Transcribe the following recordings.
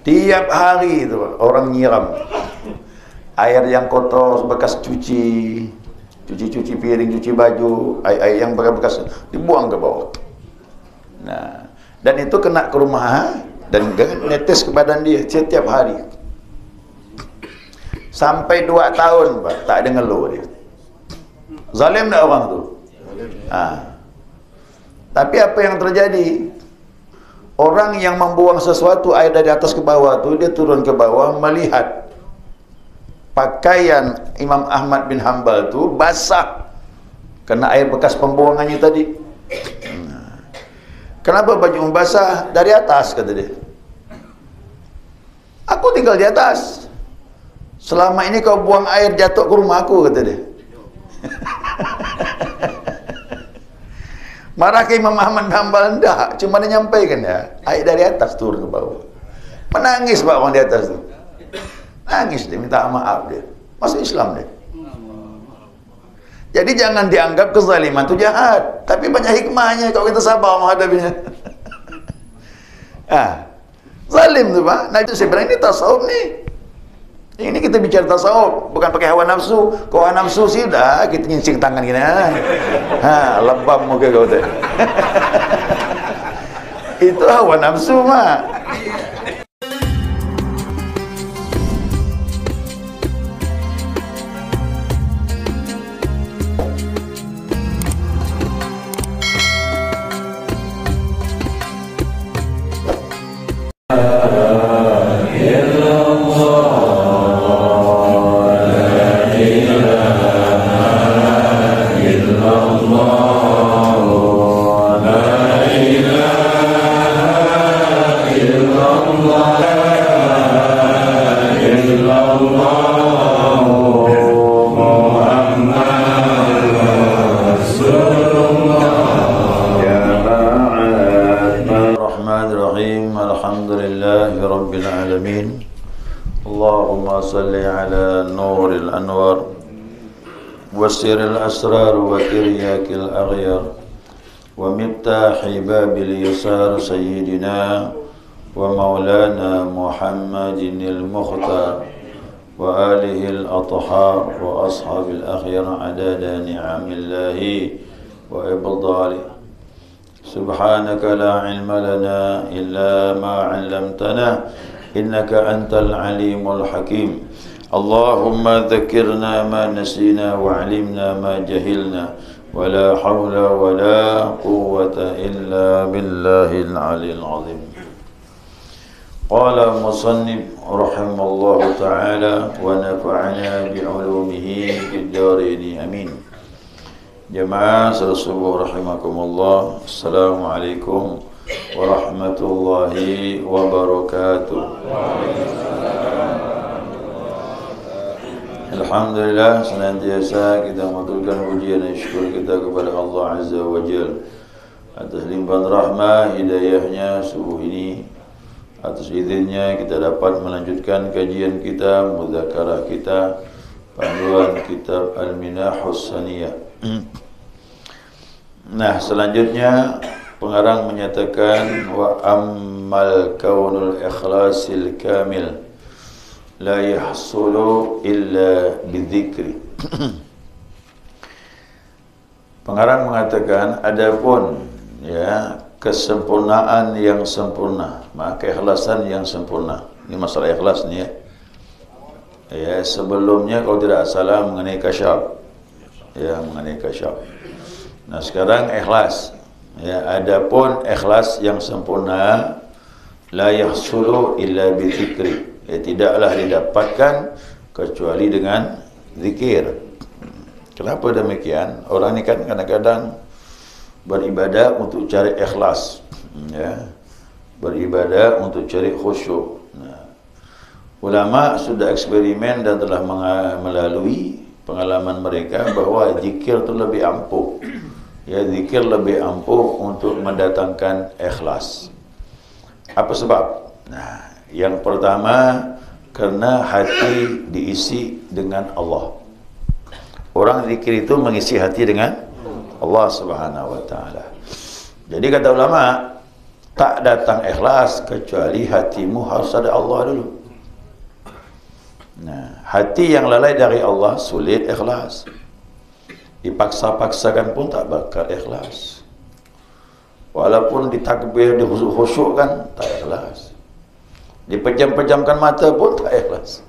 Tiap hari itu orang nyiram. Air yang kotor bekas cuci piring, cuci baju, air yang bekas dibuang ke bawah. Nah, dan itu kena ke rumah dan netes ke badan dia setiap hari. Sampai 2 tahun, Pak, tak ada ngeluh dia. Zalim tak orang tu? Tapi apa yang terjadi? Orang yang membuang sesuatu air dari atas ke bawah tu, dia turun ke bawah melihat pakaian Imam Ahmad bin Hanbal tu basah kena air bekas pembuangannya tadi. Kenapa baju basah? Dari atas, kata dia. Aku tinggal di atas. Selama ini kau buang air jatuh ke rumah aku, kata dia. Marah ke Imam Ahmad bin Hanbal? Enggak, cuma dia nyampaikan ya, air dari atas turun ke bawah. Menangis Pak orang di atas tu. Nangis dia, minta maaf dia. Masuk Islam dia. Jadi jangan dianggap kezaliman itu jahat, tapi banyak hikmahnya kalau kita sabar menghadapinya. Zalim tu Pak. Nah itu saya bilang ini tasawuf nih. Ini kita bicara tasawuf, bukan pakai hawa nafsu. Kalau hawa nafsu sih dah kita nyincing tangan gini. Lebam muka kau tu. Itu hawa nafsu Mak. وسر الأسرار وترياك الأغيار ومفتاح باب اليسار سيدنا ومولانا محمد المختار وآله الأطهار وأصحاب الأخيار عدد نعم الله وإبضاله. سبحانك لا علم لنا إلا ما علمتنا إنك أنت العليم الحكيم. اللهم ذكرنا ما نسينا وعلمنا ما جهلنا ولا حول ولا قوة إلا بالله العلي العظيم. قال المصنف رحمه الله تعالى ونفعنا بعلومه في الدارين آمين. جماعة الصبح رحمكم الله. السلام عليكم ورحمة الله وبركاته. Alhamdulillah, senantiasa kita mengaturkan pujian dan syukur kita kepada Allah Azza wa Jalla atas limpahan rahmah hidayahnya subuh ini. Atas izinnya kita dapat melanjutkan kajian kita, mudzakarah kita, panduan kitab Al-Minahus Saniyah. Nah, selanjutnya pengarang menyatakan wa ammal kaunul ikhlasil kamil la yahsulu illa bidzikri. Pengarang mengatakan adapun ya kesempurnaan yang sempurna, maka keikhlasan yang sempurna. Ini masalah ikhlas ni ya. Ya, sebelumnya kalau tidak salah mengenai kasyaf. Ya, mengenai kasyaf. Nah, sekarang ikhlas. Ya, adapun ikhlas yang sempurna la yahsulu illa bidzikri. Ya, tidaklah didapatkan kecuali dengan zikir. Kenapa demikian? Orang ni kan kadang-kadang beribadah untuk cari ikhlas, ya, beribadah untuk cari khusyuk. Nah, ulama sudah eksperimen dan telah melalui pengalaman mereka bahawa zikir itu lebih ampuh. Ya, zikir lebih ampuh untuk mendatangkan ikhlas. Apa sebab? Nah, yang pertama, karena hati diisi dengan Allah. Orang zikir itu mengisi hati dengan Allah Subhanahu wa taala. Jadi kata ulama, tak datang ikhlas kecuali hatimu harus ada Allah dulu. Nah, hati yang lalai dari Allah sulit ikhlas. Dipaksa-paksakan pun tak bakal ikhlas. Walaupun ditakbir, dikhusyuk-khusyukkan, tak ikhlas. Dipejam-pejamkan mata pun tak ikhlas.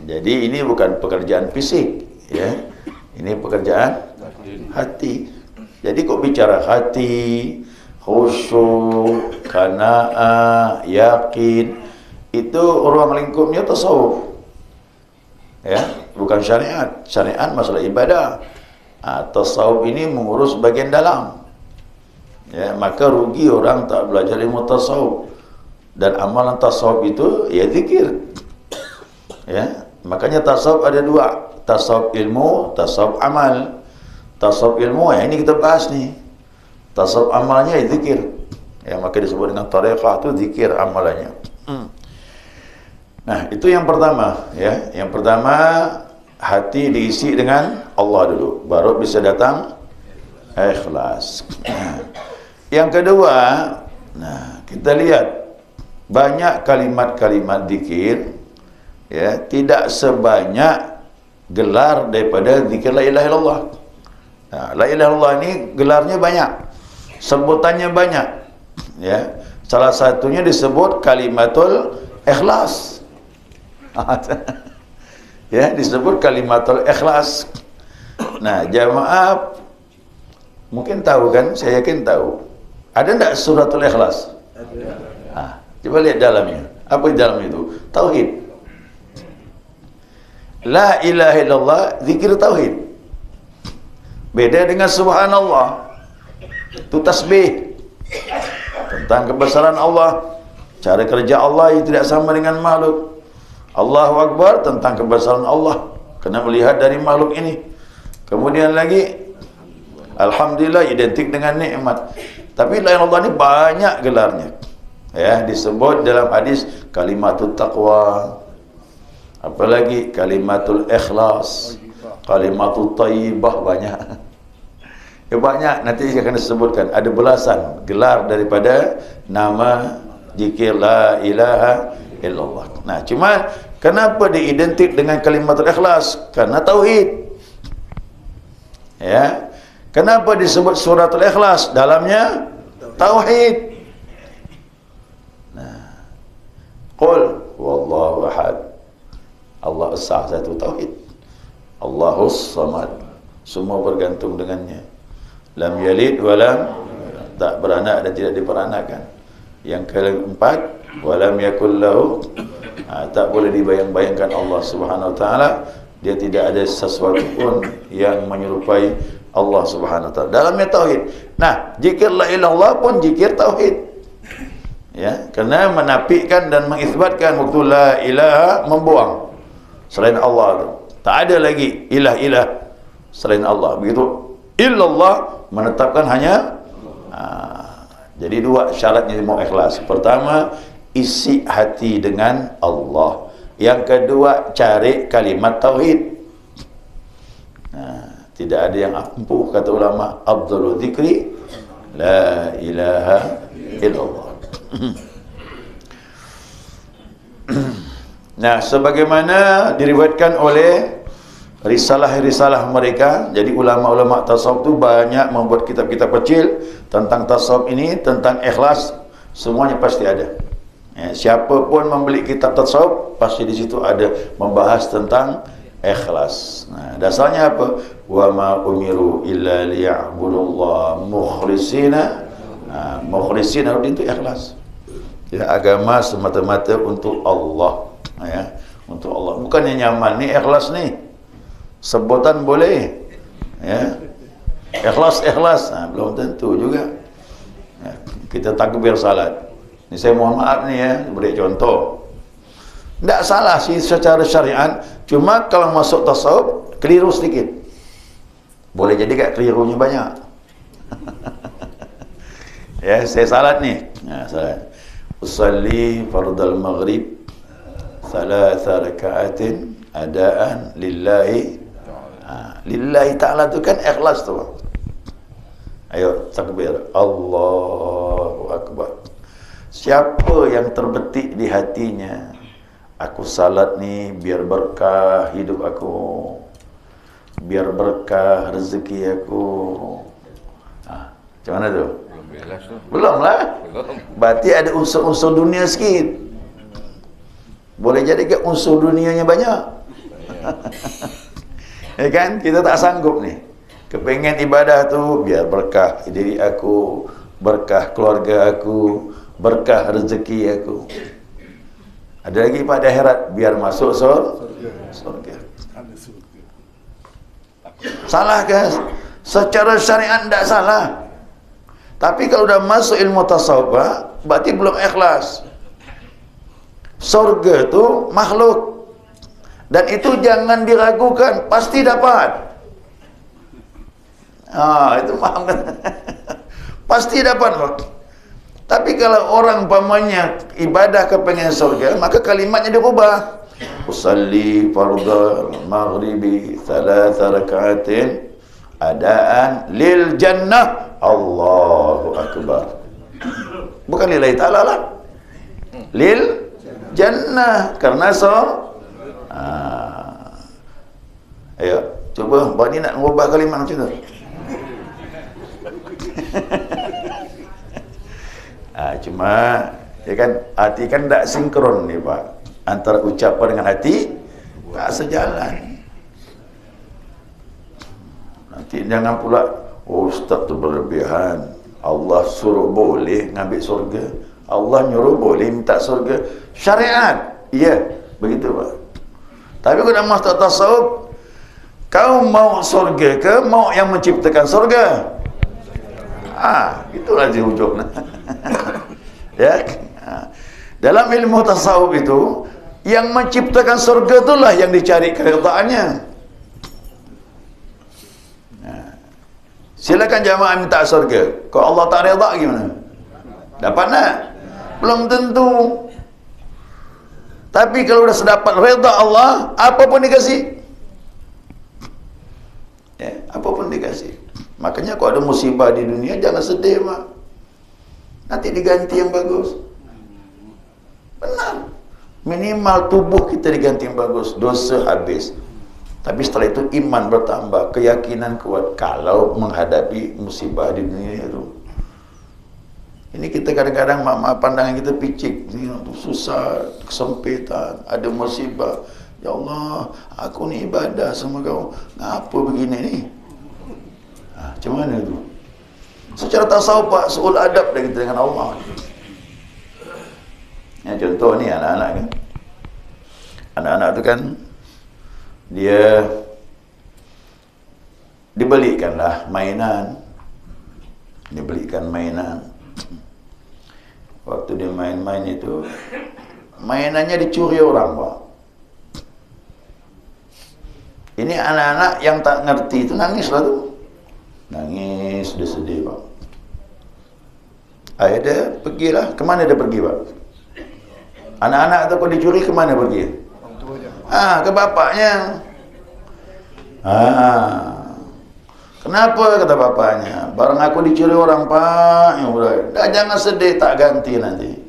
Jadi ini bukan pekerjaan fisik, ya. Ini pekerjaan hati. Jadi kok bicara hati, khusyuk, qanaah, yakin, itu ruang lingkupnya tasawuf. Ya, bukan syariat. Syariat masalah ibadah. Tasawuf ini mengurus bagian dalam. Ya, maka rugi orang tak belajar ilmu tasawuf. Dan amalan tasawuf itu ya zikir. Ya, makanya tasawuf ada dua, tasawuf ilmu, tasawuf amal. Tasawuf ilmu ya ini kita bahas nih. Tasawuf amalnya ya zikir. Ya, maka disebut dengan tariqah itu zikir amalannya. Nah, itu yang pertama, ya. Yang pertama, hati diisi dengan Allah dulu, baru bisa datang ikhlas. Yang kedua, nah, kita lihat banyak kalimat-kalimat zikir, ya, tidak sebanyak gelar daripada zikir la ilaha illallah. Nah, la ilaha illallah ini gelarnya banyak, sebutannya banyak, ya. Salah satunya disebut kalimatul ikhlas. Ya, disebut kalimatul ikhlas. Nah, jamaah mungkin tahu kan? Saya yakin tahu. Ada enggak suratul ikhlas? Ada. Coba lihat dalamnya. Apa di dalam itu? Tauhid. La ilaha illallah, zikir tauhid. Beda dengan subhanallah. Itu tasbih. Tentang kebesaran Allah. Cara kerja Allah yang tidak sama dengan makhluk. Allahu Akbar tentang kebesaran Allah, kena melihat dari makhluk ini. Kemudian lagi alhamdulillah identik dengan nikmat. Tapi la ilaha illallah ini banyak gelarnya. Ya, disebut dalam hadis kalimatul taqwa. Apalagi kalimatul ikhlas, kalimatul thayyibah, banyak. Ya banyak, nanti akan disebutkan ada belasan gelar daripada nama zikir la ilaha illallah. Nah, cuma kenapa diidentik dengan kalimatul ikhlas? Karena tauhid. Ya. Kenapa disebut suratul ikhlas? Dalamnya tauhid. Nah, qul wallahu ahad. Allah esa, satu tauhid. Allahus samad. Semua bergantung dengannya. Lam yalid wa lam, tak beranak dan tidak diperanakkan. Yang keempat, walam yakul lahu, tak boleh dibayang-bayangkan Allah Subhanahu wa taala, dia tidak ada sesuatu pun yang menyerupai Allah Subhanahu wa taala. Dalamnya tauhid. Nah, zikir la ilaha illallah pun zikir tauhid. Ya, karena menafikan dan mengisbatkan waktu la ilaha, membuang selain Allah itu. Tak ada lagi ilah-ilah selain Allah. Begitu illallah menetapkan hanya jadi dua syaratnya mau ikhlas. Pertama, isi hati dengan Allah. Yang kedua, cari kalimat tauhid. Nah, tidak ada yang ampuh, kata ulama, afdhalu dzikri la ilaha illallah. Nah, sebagaimana diriwayatkan oleh risalah-risalah mereka, jadi ulama-ulama tasawuf itu banyak membuat kitab-kitab kecil tentang tasawuf ini, tentang ikhlas, semuanya pasti ada. Ya, siapa pun membeli kitab tasawuf pasti di situ ada membahas tentang ikhlas. Nah, dasarnya apa? Wa ma umiru illa liya'budullaha mukhlishina. Nah, mukhlishina itu ikhlas. Ya, agama semata-mata untuk Allah, ya, untuk Allah. Bukannya nyaman nih ikhlas nih. Sebutan boleh, ya, ikhlas, nah, belum tentu juga. Ya, kita takbir salat. Ini saya mohon maaf nih ya, beri contoh. Tidak salah sih secara syariat, cuma kalau masuk tasawuf keliru sedikit. Boleh jadi kayak kelirunya banyak. Ya, saya salat nih. Nah, salat. Usalli fardal maghrib 3 raka'atin adaan lillahi. Lillahi ta'ala itu kan ikhlas tu. Ayo takbir. Allah Akbar. Siapa yang terbetik di hatinya, aku salat ni biar berkah hidup aku, biar berkah rezeki aku. Macam mana tu? Belum lah. Berarti ada unsur-unsur dunia sikit. Boleh jadi ke unsur dunianya banyak. Ya kan? Kita tak sanggup ni. Kepengen ibadah tu biar berkah diri aku, berkah keluarga aku, berkah rezeki aku. Ada lagi pada akhirat biar masuk surga. Salah ke? Secara syariat tidak salah. Tapi kalau dah masuk ilmu tasawuf, berarti belum ikhlas. Surga tu makhluk. Dan itu jangan diragukan, pasti dapat. Itu faham kan? Pasti dapat. Tapi kalau orang pamannya ibadah kepengen surga, maka kalimatnya dirubah. Usalli fardal maghribi 3 rakaatin adaan lil jannah. Allahu akbar. Bukan lillahi ta'ala lah. Lil jannah, karena ayo cuba Bani nak mengubah kalimat macam tu. Cuma ya kan, hati kan tak sinkron ni Pak, antara ucapan dengan hati tak sejalan. Nanti jangan pula ustaz tu berlebihan, Allah suruh boleh ngambil surga, Allah nyuruh boleh minta surga. Syariat, iya, begitu Pak. Tapi kalau dah masuk tasawuf, kau mau surga ke mau yang menciptakan surga? Itulah di hujung. Ya. Dalam ilmu tasawuf itu, yang menciptakan surga itulah yang dicari keredaannya. Silakan jamaah minta surga. Kalau Allah tak reda gimana? Dapat tak? Belum tentu. Tapi kalau dah sedapat reda Allah, apa pun dikasih. Ya, apa pun dikasih. Makanya kalau ada musibah di dunia, jangan sedih Pak. Nanti diganti yang bagus. Benar. Minimal tubuh kita diganti yang bagus, dosa habis. Tapi setelah itu iman bertambah, keyakinan kuat kalau menghadapi musibah di dunia itu. Ini kita kadang-kadang pandangan kita picik, susah, kesempitan, ada musibah. Ya Allah, aku ni ibadah sama kau, ngapa begini ni? Macam mana tu? Secara tasawuf Pak, suul adab dah kita dengan Allah. Ya, contoh ni anak-anak kan. Anak-anak tu kan, dia dibelikanlah mainan. Dibelikan mainan. Waktu dia main-main itu, mainannya dicuri orang Pak. Ini anak-anak yang tak ngerti itu nangis lah tu. Nangis, dia sedih Pak. Akhirnya pergilah. Kemana dia pergi Pak? Anak-anak tu kalau dicuri kemana pergi? Ke bapaknya. Kenapa kata bapaknya? Barang aku dicuri orang Pak. Ya udah, dah jangan sedih, tak ganti nanti.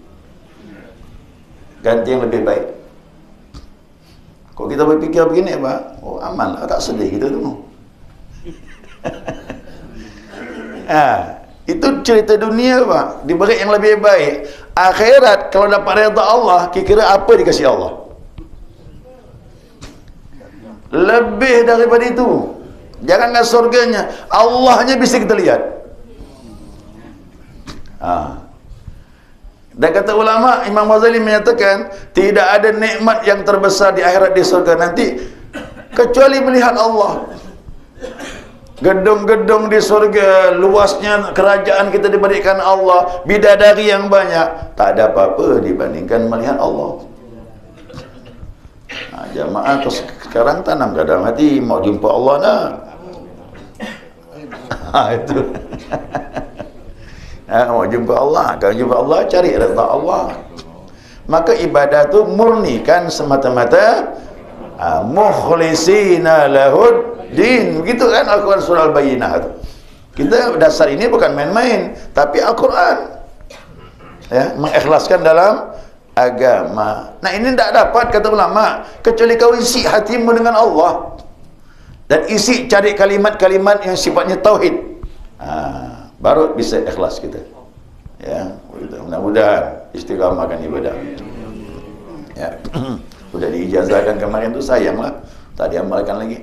Ganti yang lebih baik. Kalau kita berfikir begini Pak, oh aman lah, tak sedih kita tu. Itu cerita dunia Pak, diberi yang lebih baik. Akhirat kalau dapat redha Allah, kira-kira apa dikasih Allah? Lebih daripada itu. Jangankan surganya, Allahnya bisa kita lihat. Dan kata ulama, Imam Ghazali menyatakan, tidak ada nikmat yang terbesar di akhirat di surga nanti kecuali melihat Allah. Gedung-gedung di surga, luasnya kerajaan kita diberikan Allah, bidadari yang banyak, tak ada apa-apa dibandingkan melihat Allah. Jamaah terus sekarang tanam dalam hati, mau jumpa Allah dah. Itu. Mau jumpa Allah, kalau jumpa Allah cari redha Allah. Maka ibadah tu murnikan semata-mata mukhlisina lahud din, begitu kan Al-Quran surah Al-Bayyinah tu. Kita dasar ini bukan main-main, tapi Al-Quran. Ya, mengikhlaskan dalam agama. Nah, ini tidak dapat, kata ulama, kecuali kau isi hatimu dengan Allah dan isi cari kalimat-kalimat yang sifatnya tauhid. Baru bisa ikhlas kita. Ya, mudah-mudahan istiqamahkan ibadah. Ya, sudah diijazahkan kemarin tu, sayanglah tak diamalkan lagi.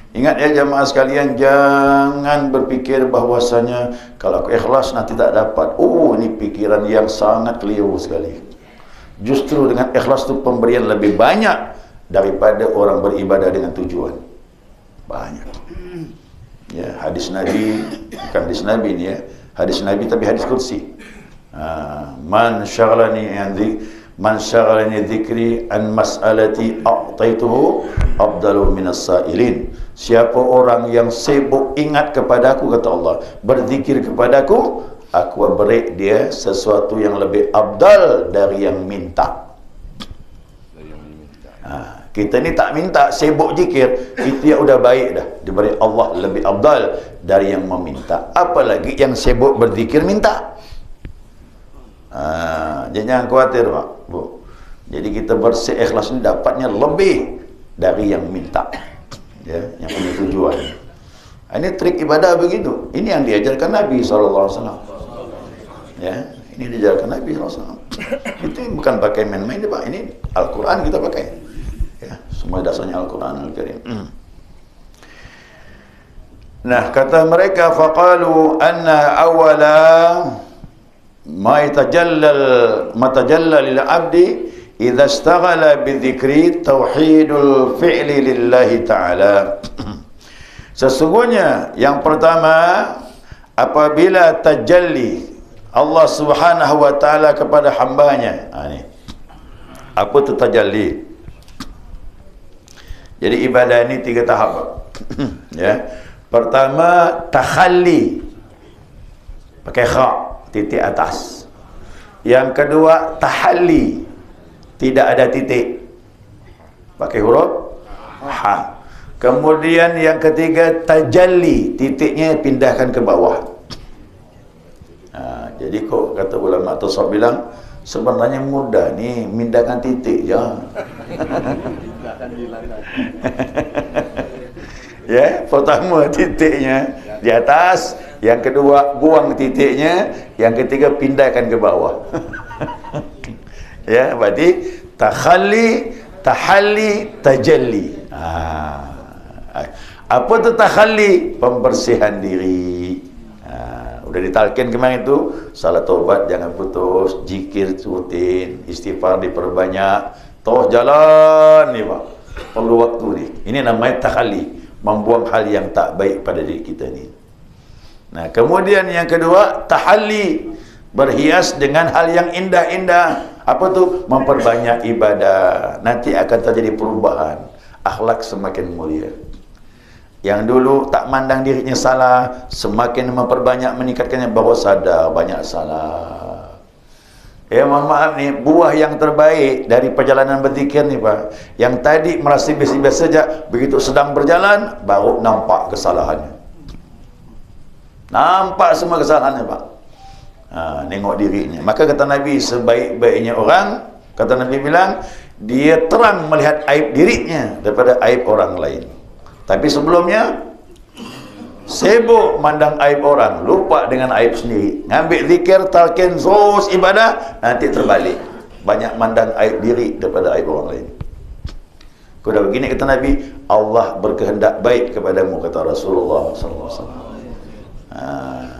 Ingat ya jamaah sekalian, jangan berpikir bahwasanya kalau aku ikhlas nanti tak dapat. Ini pikiran yang sangat keliru sekali. Justru dengan ikhlas itu pemberian lebih banyak daripada orang beribadah dengan tujuan. Banyak. Ya, hadis Nabi, bukan hadis Nabi ini ya, hadis Nabi tapi hadis kursi. Man syaghalani dzikri an mas'alati a'taituhu afdalu minas sa'ilin. Siapa orang yang sibuk ingat kepadaku, kata Allah, berzikir kepadaku, aku beri dia sesuatu yang lebih afdal dari yang minta. Kita ni tak minta, sibuk zikir, itu ya udah baik dah, diberi Allah lebih afdal dari yang meminta. Apalagi yang sibuk berzikir minta. Jangan khawatir Pak, Bu. Jadi kita bersih ikhlas ini dapatnya lebih dari yang minta, ya, yang punya tujuan. Ini trik ibadah begitu. Ini yang diajarkan Nabi SAW. Ya, ini diajarkan Nabi SAW. Itu bukan pakai main-main Pak. Ini Al-Quran kita pakai. Ya, semua dasarnya Al-Quran Al-Karim. Nah, kata mereka, faqalu anna awala ma tajalla lil abdi idza istaghala bi dzikri tauhidul fi'li lillahi ta'ala. Sesungguhnya yang pertama, apabila tajalli Allah Subhanahu wa taala kepada hambanya. Ini apa itu tajalli? Jadi ibadah ini 3 tahap. Ya. Pertama, takhalli, pakai kha, titik atas. Yang kedua, tahalli, tidak ada titik, pakai huruf ha. Kemudian yang ketiga, tajalli, titiknya pindahkan ke bawah. Jadi kok kata ulama tasawuf bilang, sebenarnya mudah nih, pindahkan titik ya. Ya, pertama titiknya di atas, yang kedua buang titiknya, yang ketiga pindahkan ke bawah. Ya, berarti takhalli, tahalli, tajalli. Apa tu takhalli? Pembersihan diri. Udah ditalkin kemarin itu, salat taubat jangan putus, zikir rutin, istighfar diperbanyak, terus jalan nih Pak. Perlu waktu nih. Ini namanya takhalli, membuang hal yang tak baik pada diri kita ni. Nah, kemudian yang kedua, tahalli, berhias dengan hal yang indah-indah. Apa tu? Memperbanyak ibadah. Nanti akan terjadi perubahan, akhlak semakin mulia. Yang dulu tak mandang dirinya salah, semakin memperbanyak meningkatkannya, bahawa sadar banyak salah. Ya, mohon maaf nih, buah yang terbaik dari perjalanan berzikir nih Pak, yang tadi merasa biasa-biasa saja, begitu sedang berjalan baru nampak kesalahannya. Nampak semua kesalahannya Pak. Nengok dirinya. Maka kata Nabi, sebaik-baiknya orang, kata Nabi bilang, dia terang melihat aib dirinya daripada aib orang lain. Tapi sebelumnya sibuk mandang aib orang, lupa dengan aib sendiri. Ngambil zikir, talqin, terus ibadah, nanti terbalik. Banyak mandang aib diri daripada aib orang lain. Kalau begini kata Nabi, Allah berkehendak baik kepadamu, kata Rasulullah SAW.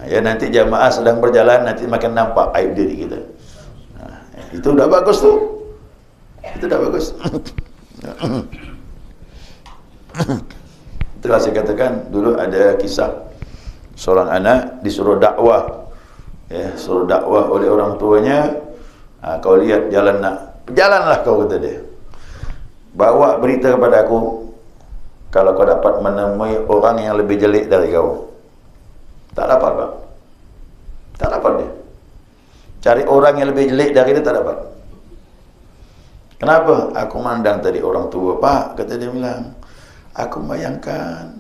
Ya, nanti jamaah sedang berjalan, nanti makin nampak aib diri kita. Itu udah bagus tu. Itu udah bagus. Itulah saya katakan, dulu ada kisah seorang anak disuruh dakwah, ya, suruh dakwah oleh orang tuanya. Kau lihat jalanlah kau, kata dia, bawa berita kepada aku kalau kau dapat menemui orang yang lebih jelek dari kau. Tak dapat Pak, tak dapat dia. Cari orang yang lebih jelek dari dia, tak dapat. Kenapa? Aku mandang tadi orang tua Pak, kata dia bilang, aku bayangkan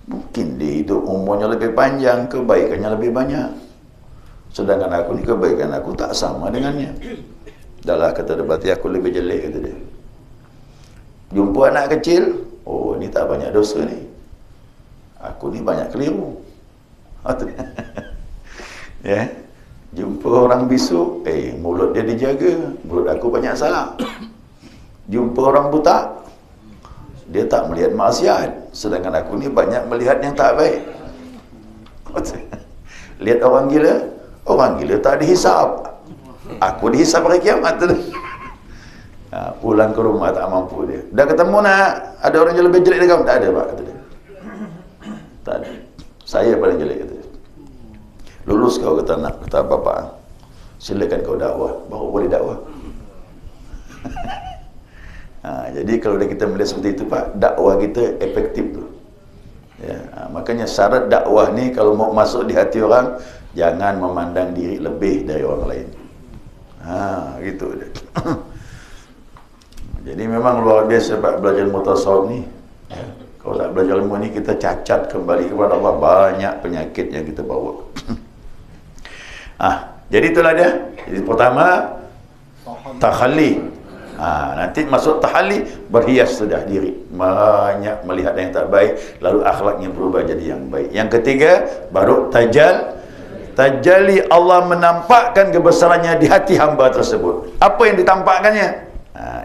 mungkin dia hidup umurnya lebih panjang, kebaikannya lebih banyak. Sedangkan aku ni kebaikan aku tak sama dengannya. Dahlah kata dia, berarti aku lebih jelek, kata dia. Jumpa anak kecil, oh ni tak banyak dosa ni. Aku ni banyak keliru. Ya. Jumpa orang bisu, mulut dia dijaga, mulut aku banyak salah. Jumpa orang buta, dia tak melihat maksiat, sedangkan aku ni banyak melihat yang tak baik. Lihat orang gila tak dihisap, aku dihisap hari kiamat tu. Pulang ke rumah tak mampu dia. Dah ketemu nak ada orang yang lebih jelek dari kamu? Tak ada, Pak, kata dia. Tak ada. Saya paling jelek, kata dia. Lulus kau, kata nak, kata bapa. Silakan kau dakwah, baru boleh dakwah. Jadi kalau kita melihat seperti itu, Pak, dakwah kita efektif tu. Ya, makanya syarat dakwah ni kalau mau masuk di hati orang, jangan memandang diri lebih dari orang lain. Gitu dia. Jadi memang luar biasa Pak belajar ilmu tasawuf ni. Ya, kalau tak belajar ilmu ni kita cacat kembali kepada Allah, banyak penyakit yang kita bawa. Jadi itulah dia. Jadi pertama takhalli. Nanti masuk tahalli, berhias sudah diri, banyak melihat yang tak baik, lalu akhlaknya berubah jadi yang baik. Yang ketiga baru tajalli, Allah menampakkan kebesarannya di hati hamba tersebut. Apa yang ditampakkannya?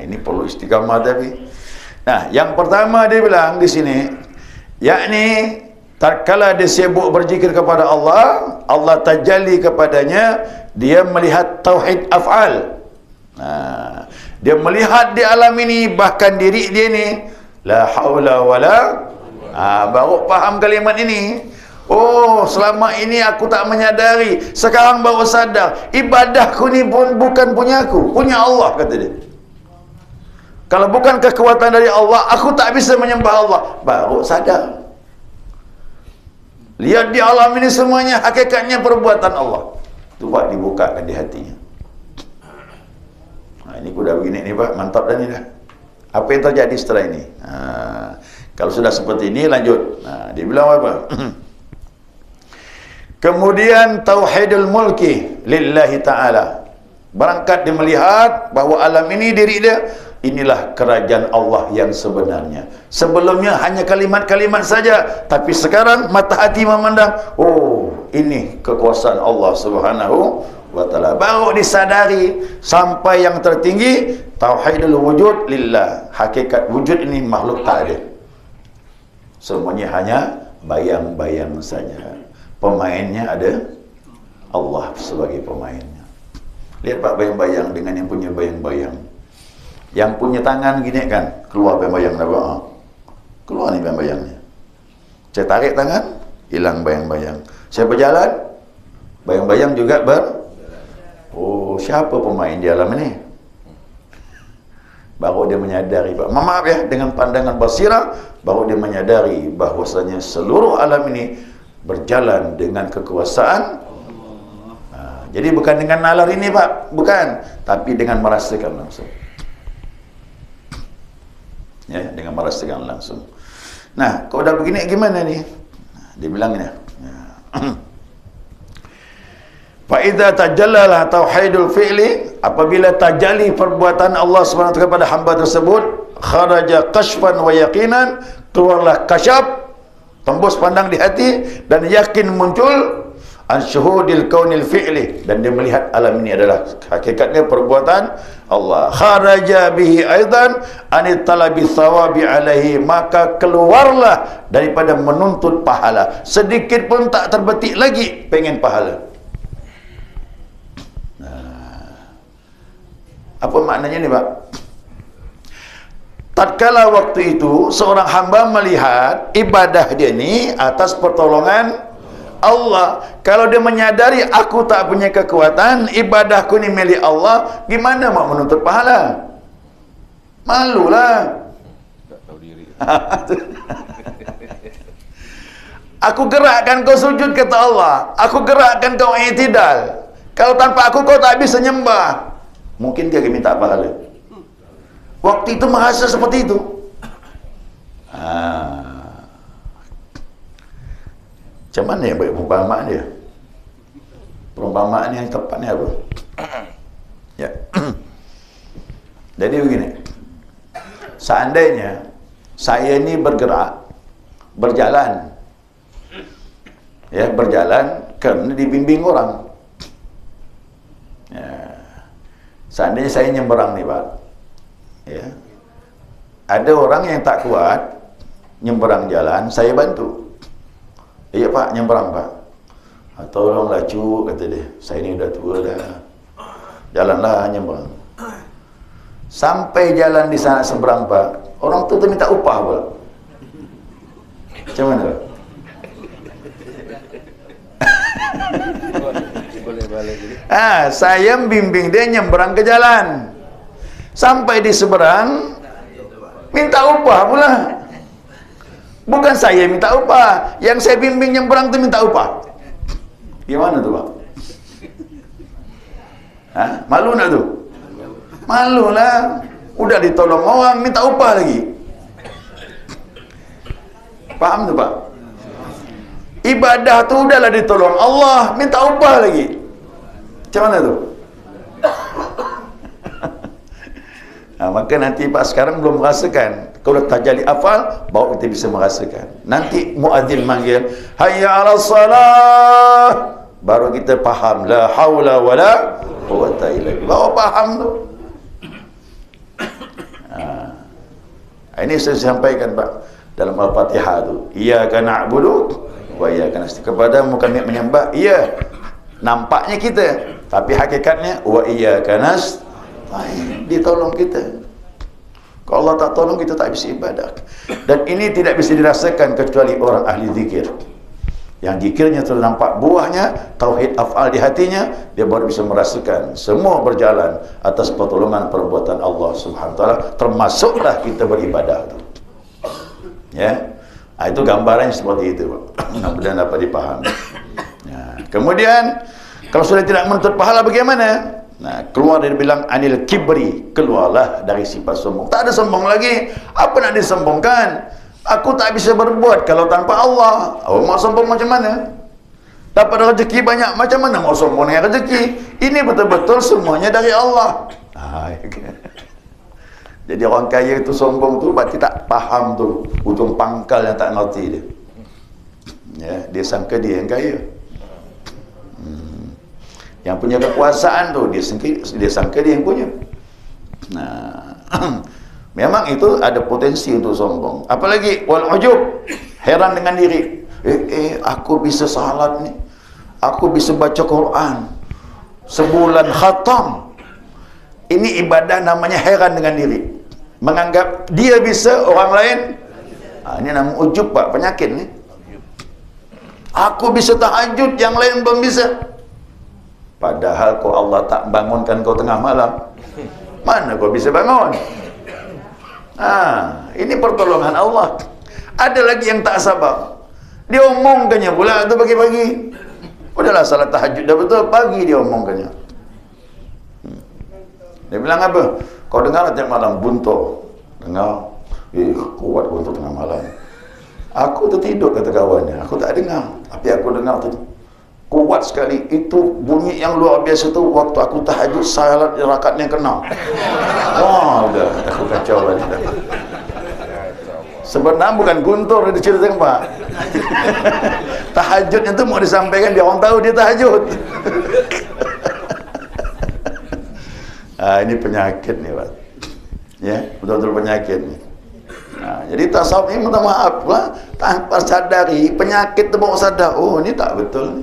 Ini perlu istiqamah tapi. Yang pertama dia bilang di sini, yakni tatkala dia sibuk berzikir kepada Allah, Allah tajalli kepadanya, dia melihat tauhid af'al. Dia melihat di alam ini, bahkan diri dia ni la haula wala, baru faham kalimat ini. Oh, selama ini aku tak menyadari, sekarang baru sadar ibadahku ni pun bukan punya aku, punya Allah, kata dia. Kalau bukan kekuatan dari Allah, aku tak bisa menyembah Allah. Baru sadar. Lihat di alam ini semuanya hakikatnya perbuatan Allah. Itu Pak dibukakan di hatinya. Ini kuda begini ni Pak, mantap dah ni dah. Apa yang terjadi setelah ini? Kalau sudah seperti ini lanjut. Dia bilang apa? Kemudian tauhidul mulki lillahi ta'ala. Berangkat dia melihat bahawa alam ini diri dia, inilah kerajaan Allah yang sebenarnya. Sebelumnya hanya kalimat-kalimat saja, tapi sekarang mata hati memandang, oh, ini kekuasaan Allah Subhanahu wa ta'ala. Baru disadari sampai yang tertinggi, tauhidul wujud lillah. Hakikat wujud ini makhluk tak ada. Semuanya hanya bayang-bayang saja. Pemainnya ada Allah sebagai pemainnya. Lihat Pak bayang-bayang dengan yang punya bayang-bayang. Yang punya tangan gini kan, keluar bayang-bayang dah. Keluar ni bayang-bayangnya. Saya tarik tangan, hilang bayang-bayang. Saya berjalan, bayang-bayang juga oh, siapa pemain di alam ini? Baru dia menyadari, Pak. Maaf ya, dengan pandangan basirah, baru dia menyadari bahwasanya seluruh alam ini berjalan dengan kekuasaan. Jadi bukan dengan nalar ini Pak, bukan, tapi dengan merasakan langsung. Ya, dengan merasakan langsung. Nah, kalau dah begini gimana nih? Dia bilang ini. Fa idza tajallala tauhidul fi'li, apabila tajalli perbuatan Allah SWT kepada hamba tersebut, kharaja kashfan wa yaqinan, keluarlah kasyaf, tembus pandang di hati dan yakin muncul an syuhudil kaunil fi'li, dan dia melihat alam ini adalah hakikatnya perbuatan Allah. Kharaja bihi aidan anit talabi thawabi alaihi, maka keluarlah daripada menuntut pahala, sedikit pun tak terbetik lagi pengen pahala. Apa maknanya ni Pak? Tatkala waktu itu seorang hamba melihat ibadah dia ni atas pertolongan Allah. Kalau dia menyadari aku tak punya kekuatan, ibadahku ni milik Allah, gimana mau menuntut pahala? Malulah. Tak tahu diri. Aku gerakkan kau sujud, kata Allah. Aku gerakkan kau i'tidal. Kalau tanpa aku kau tak bisa nyembah. Mungkin dia minta pahala. Waktu itu merasa seperti itu. Macam mana yang baik perumpamaan dia? Perumpamaan yang tepatnya apa? Ya. Jadi begini. Seandainya saya ini berjalan, ya, berjalan kerana dibimbing orang. Ya. Seandainya saya nyeberang nih Pak, ya, ada orang yang tak kuat nyeberang jalan, saya bantu. Iya Pak, nyeberang Pak. Tolonglah cu, kata dia, saya ini udah tua dah, jalanlah nyeberang. Sampai jalan di sana seberang Pak, orang tu minta upah Pak. Macam mana Pak? Saya bimbing dia nyeberang ke jalan, sampai di seberang minta upah pula. Bukan saya minta upah, yang saya bimbing nyeberang tu minta upah. Gimana tu Pak? Malu nak tu? Malu lah. Udah ditolong orang, minta upah lagi. Faham tu Pak? Ibadah tu udahlah ditolong Allah, minta upah lagi. Macam mana tu? Maka nanti Pak sekarang belum merasakan. Kalau tajalli afal, baru kita bisa merasakan. Nanti muadzin manggil, hayya 'alas salah, baru kita faham la haula wala quwwata illa billah. Baru faham tu. Ini saya sampaikan Pak dalam Al-Fatihah tu. Iyyaka na'budu wa iyyaka nasta'in. Kepadamu kami menyembah. Iya, nampaknya kita, tapi hakikatnya wa iyyaka nasta'in. Ditolong kita. Kalau Allah tak tolong, kita tak bisa ibadah. Dan ini tidak bisa dirasakan kecuali orang ahli zikir. Yang zikirnya telah nampak buahnya, tauhid af'al di hatinya, dia baru bisa merasakan semua berjalan atas pertolongan perbuatan Allah Subhanahu wa taala, termasuklah kita beribadah tu. Ya. Itu gambarannya seperti itu, Pak. Mudah-mudahan dapat dipahami. Ya. Kemudian kalau sudah tidak menuntut pahala bagaimana? Keluar dari bilang anil kibri, keluarlah dari sifat sombong. Tak ada sombong lagi. Apa nak disombongkan? Aku tak bisa berbuat kalau tanpa Allah. Mau sombong macam mana? Dapat rezeki banyak, macam mana mau sombong dengan rezeki? Ini betul-betul semuanya dari Allah. Jadi orang kaya itu sombong tu berarti tak faham tu ujung pangkal yang tak ngerti dia. Ya, dia sangka dia yang kaya. Yang punya kekuasaan tu dia sangka dia yang punya. Memang itu ada potensi untuk sombong. Apalagi wal ujub, heran dengan diri. Aku bisa salat ni, aku bisa baca Quran sebulan khatam. Ini ibadah, namanya heran dengan diri, menganggap dia bisa, orang lain. Ini nama ujub Pak, penyakit ni. Aku bisa tahajud, yang lain belum bisa. Padahal kau Allah tak bangunkan kau tengah malam, mana kau bisa bangun? Ini pertolongan Allah. Ada lagi yang tak sabar, dia omongkannya pula tu pagi-pagi. Udahlah salat tahajud dah betul, pagi dia omongkannya. Dia bilang apa? Kau dengar tiap malam buntuk, dengar, kuat buntuk tengah malam. Aku tertidur, kata kawannya, aku tak dengar, tapi aku dengar tu kuat sekali. Itu bunyi yang luar biasa tu waktu aku tahajud salat rakaat yang ke-6. Wah, udah aku kacau lagi dah. Sebenarnya bukan guntur dia cerita Pak. Tahajudnya tu mau disampaikan, dia orang tahu dia tahajud. Ini penyakit ni Pak. Ya, betul-betul penyakit ni. Jadi tasawuf ni, minta maaf lah, tanpa sadari penyakit tu baru sadar, oh ini tak betul ni.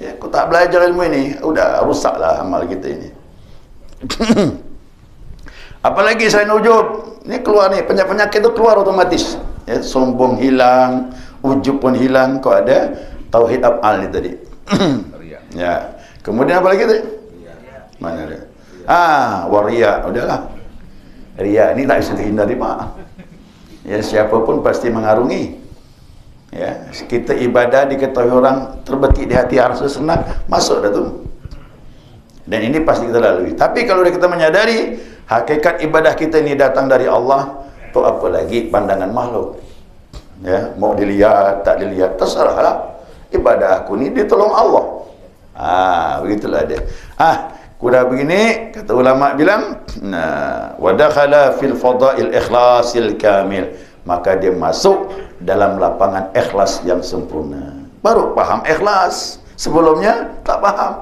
Ya, aku tak belajar ilmu ini, udah rusaklah amal kita ini. Apalagi selain ujub, ini keluar ni, penyakit itu keluar otomatis. Ya, sombong hilang, ujub pun hilang, kau ada tauhid af'al ni tadi. Ya. Kemudian apa lagi tadi? Mana dia? Waria, udahlah. Ria ini tak bisa dihindari Pak. Ya, siapapun pasti mengarungi. Ya, kita ibadah diketahui orang terbetik di hati rasa senang, masuk dah tu. Dan ini pasti kita lalui. Tapi kalau kita menyadari hakikat ibadah kita ini datang dari Allah, tu apa lagi pandangan makhluk. Ya, mau dilihat tak dilihat terserahlah. Ibadah aku ni ditolong Allah. Begitulah dia. Kuda begini, kata ulama bilang, wa dakhala fil fadail ikhlasil kamil, maka dia masuk dalam lapangan ikhlas yang sempurna. Baru paham ikhlas, sebelumnya tak paham.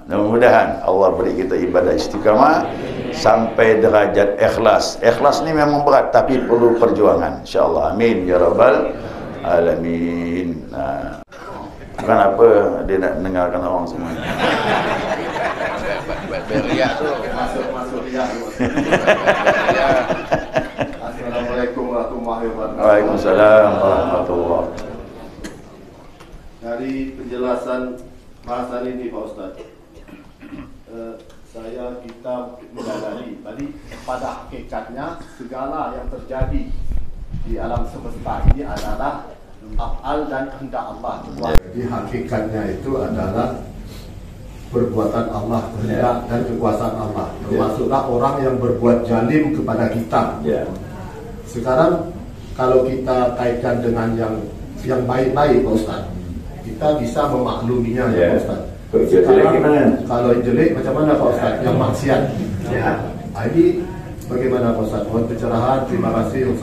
Mudah-mudahan Allah beri kita ibadah istiqamah sampai derajat ikhlas. Ikhlas ni memang berat, tapi perlu perjuangan, insyaAllah. Amin ya rabbal alamin. Bukan apa dia nak dengarkan orang semua. Beriak tu masuk riak. Assalamualaikum warahmatullahi wabarakatuh. Waalaikumsalam warahmatullahi. Dari penjelasan bahasan ini Pak Ustaz, kita menyadari tadi pada hakikatnya segala yang terjadi di alam semesta ini adalah af'al dan kehendak Allah. Jadi hakikatnya itu adalah perbuatan Allah, kehendak dan kekuasaan Allah. Termasuklah orang yang berbuat zalim kepada kita. Sekarang kalau kita kaitkan dengan yang baik-baik Pak Ustaz, kita bisa memakluminya ya Pak Ustaz. Sekarang kalau yang jelek macam mana Pak Ustaz? Yang maksiat. Jadi bagaimana Pak Ustaz? Mohon pencerahan. Terima kasih.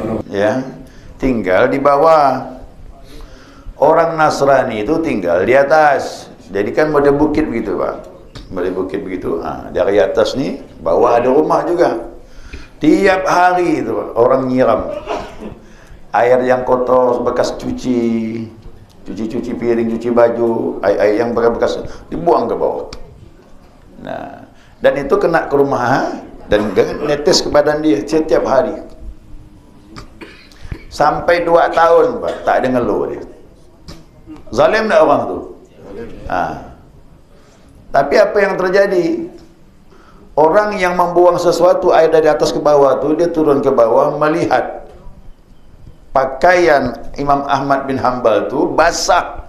Tinggal di bawah. Orang Nasrani itu tinggal di atas. Jadi kan model bukit begitu Pak. Model bukit begitu. Dari atas ni, bawah ada rumah juga. Tiap hari itu Pak, orang nyiram. Air yang kotor bekas cuci piring, cuci baju, air yang bekas dibuang ke bawah. Dan itu kena ke rumah dan netes ke badan dia setiap hari. Sampai 2 tahun Pak, tak ada ngeluh dia. Zalim tak orang tu? Tapi apa yang terjadi? Orang yang membuang sesuatu air dari atas ke bawah tu, dia turun ke bawah melihat pakaian Imam Ahmad bin Hanbal tu basah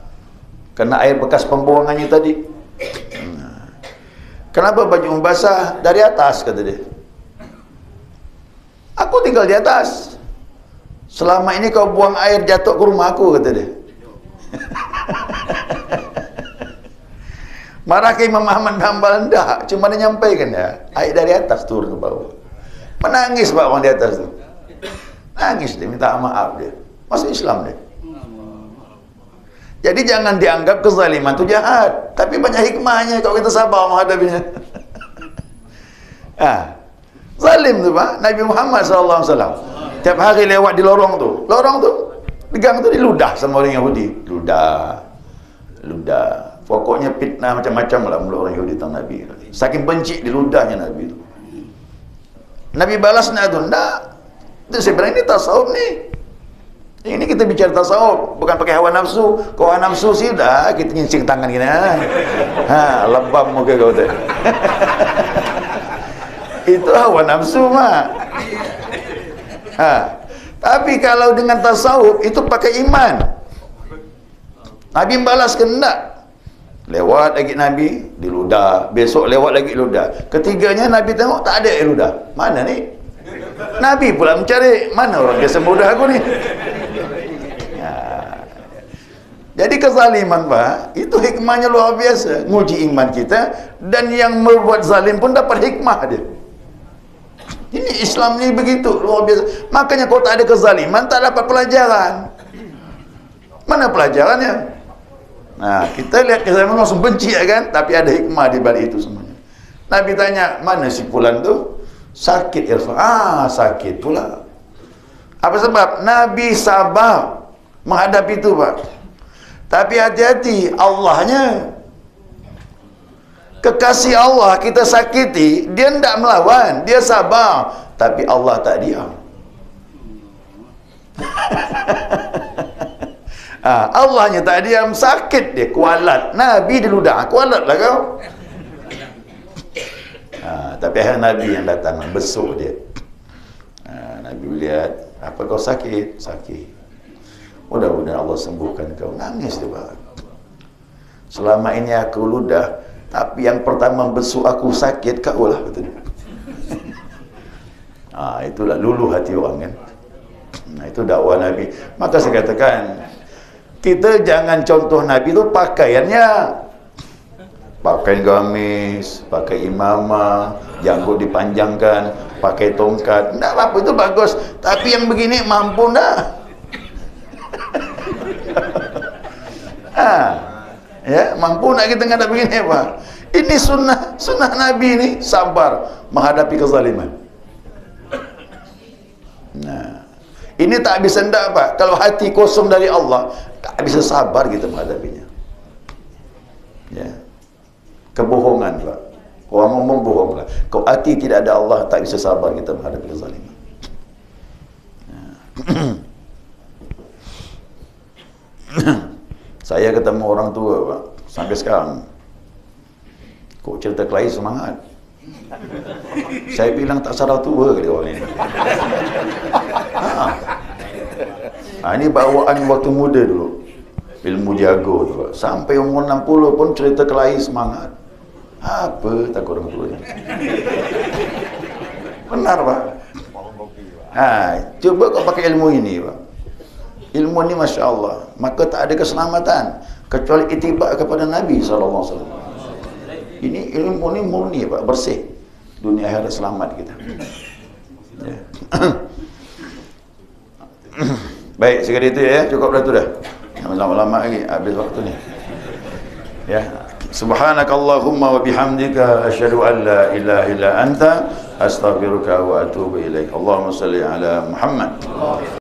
kena air bekas pembuangannya tadi. Kenapa baju basah? Dari atas, kata dia. Aku tinggal di atas. Selama ini kau buang air jatuh ke rumah aku, kata dia. Marah ke Imam Ahmad bin Hanbal? Enggak, cuma dia nyampaikan ya, air dari atas turun ke bawah. Menangis Pak orang di atas tu. Nangis dia, minta maaf dia. Masuk Islam dia. Jadi jangan dianggap kezaliman itu jahat, tapi banyak hikmahnya kalau kita sabar menghadapinya. Zalim tu Pak, Nabi Muhammad SAW tiap hari lewat di lorong tu, di gang tu diludah sama orang Yahudi. Ludah. Pokoknya fitnah macam-macam lah mulut orang Yahudi tentang Nabi. Saking benci diludahnya Nabi tu. Nabi balas nak tu, enggak. Itu sebenarnya ini tasawuf ni. Ini kita bicara tasawuf, bukan pakai hawa nafsu. Kau hawa nafsu sih dah kita nyincing tangan gini. Lebam muka kau tu. Itu hawa nafsu mah. Tapi kalau dengan tasawuf itu pakai iman. Nabi balas ke enggak? Lewat lagi Nabi diludah, besok lewat lagi ludah. Ketiganya Nabi tengok tak ada ludah. Mana ni? Nabi pula mencari, mana orang biasa mudah aku ni? Jadi kezaliman Pak, itu hikmahnya luar biasa, nguji iman kita, dan yang membuat zalim pun dapat hikmah dia. Ini Islam ni begitu, luar biasa. Makanya kalau tak ada kezaliman, tak dapat pelajaran. Mana pelajarannya? Kita lihat kezaliman langsung benci kan, tapi ada hikmah di balik itu semuanya. Nabi tanya, mana si fulan tu? Sakit Irfan. Sakit pula. Apa sebab? Nabi sabar menghadapi itu Pak. Tapi hati-hati, Allahnya, kekasih Allah kita sakiti, dia tidak melawan, dia sabar, tapi Allah tak diam. Allahnya tak diam, sakit dia, kualat. Nabi diludah, kualat lah kau. Tapi akhirnya Nabi yang datang besuk dia. Nabi lihat, apa kau sakit? Sakit. Mudah-mudahan Allah sembuhkan kau. Nangis dia Pak. Selama ini aku ludah, tapi yang pertama besuk aku sakit kau lah, kata dia. Itulah luluh hati orang kan. Itu dakwah Nabi. Maka saya katakan, kita jangan contoh Nabi itu pakaiannya. pakai gamis, pakai imamah, janggut dipanjangkan, pakai tongkat. Enggak apa-apa, itu bagus. Tapi yang begini mampu enggak? Ya, mampu enggak kita ngadap begini, Pak? Ini sunnah Nabi ini, sabar menghadapi kezaliman. Nah, ini tak bisa enggak, Pak? Kalau hati kosong dari Allah, tak bisa sabar kita menghadapinya. Ya. Kebohongan, Pak. Orang ngomong bohong lah. Kalau hati tidak ada Allah, tak bisa sabar kita menghadapi kezaliman. Saya ketemu orang tua, Pak, sampai sekarang. Kok cerita kelahi semangat? Saya bilang tak sarau tua kali orang ini. Ini bawaan waktu muda dulu. Ilmu jago tu, Pak. Sampai umur 60 pun cerita kelahi semangat. Apa takut orang tua ini? Benar, Pak. Coba kau pakai ilmu ini, Pak. Ilmu ini Masya Allah, maka tak ada keselamatan kecuali itibak kepada Nabi SAW. Ini ilmu ini murni, Pak, bersih. Dunia akhirat selamat kita. Ya. Baik, sekali itu ya, cukup dah tu dah. Lama-lama lagi habis waktu ni. Ya. Subhanakallahumma wa bihamdika asyhadu an la ilaha illa anta astaghfiruka wa atubu ilaik. Allahumma salli ala Muhammad.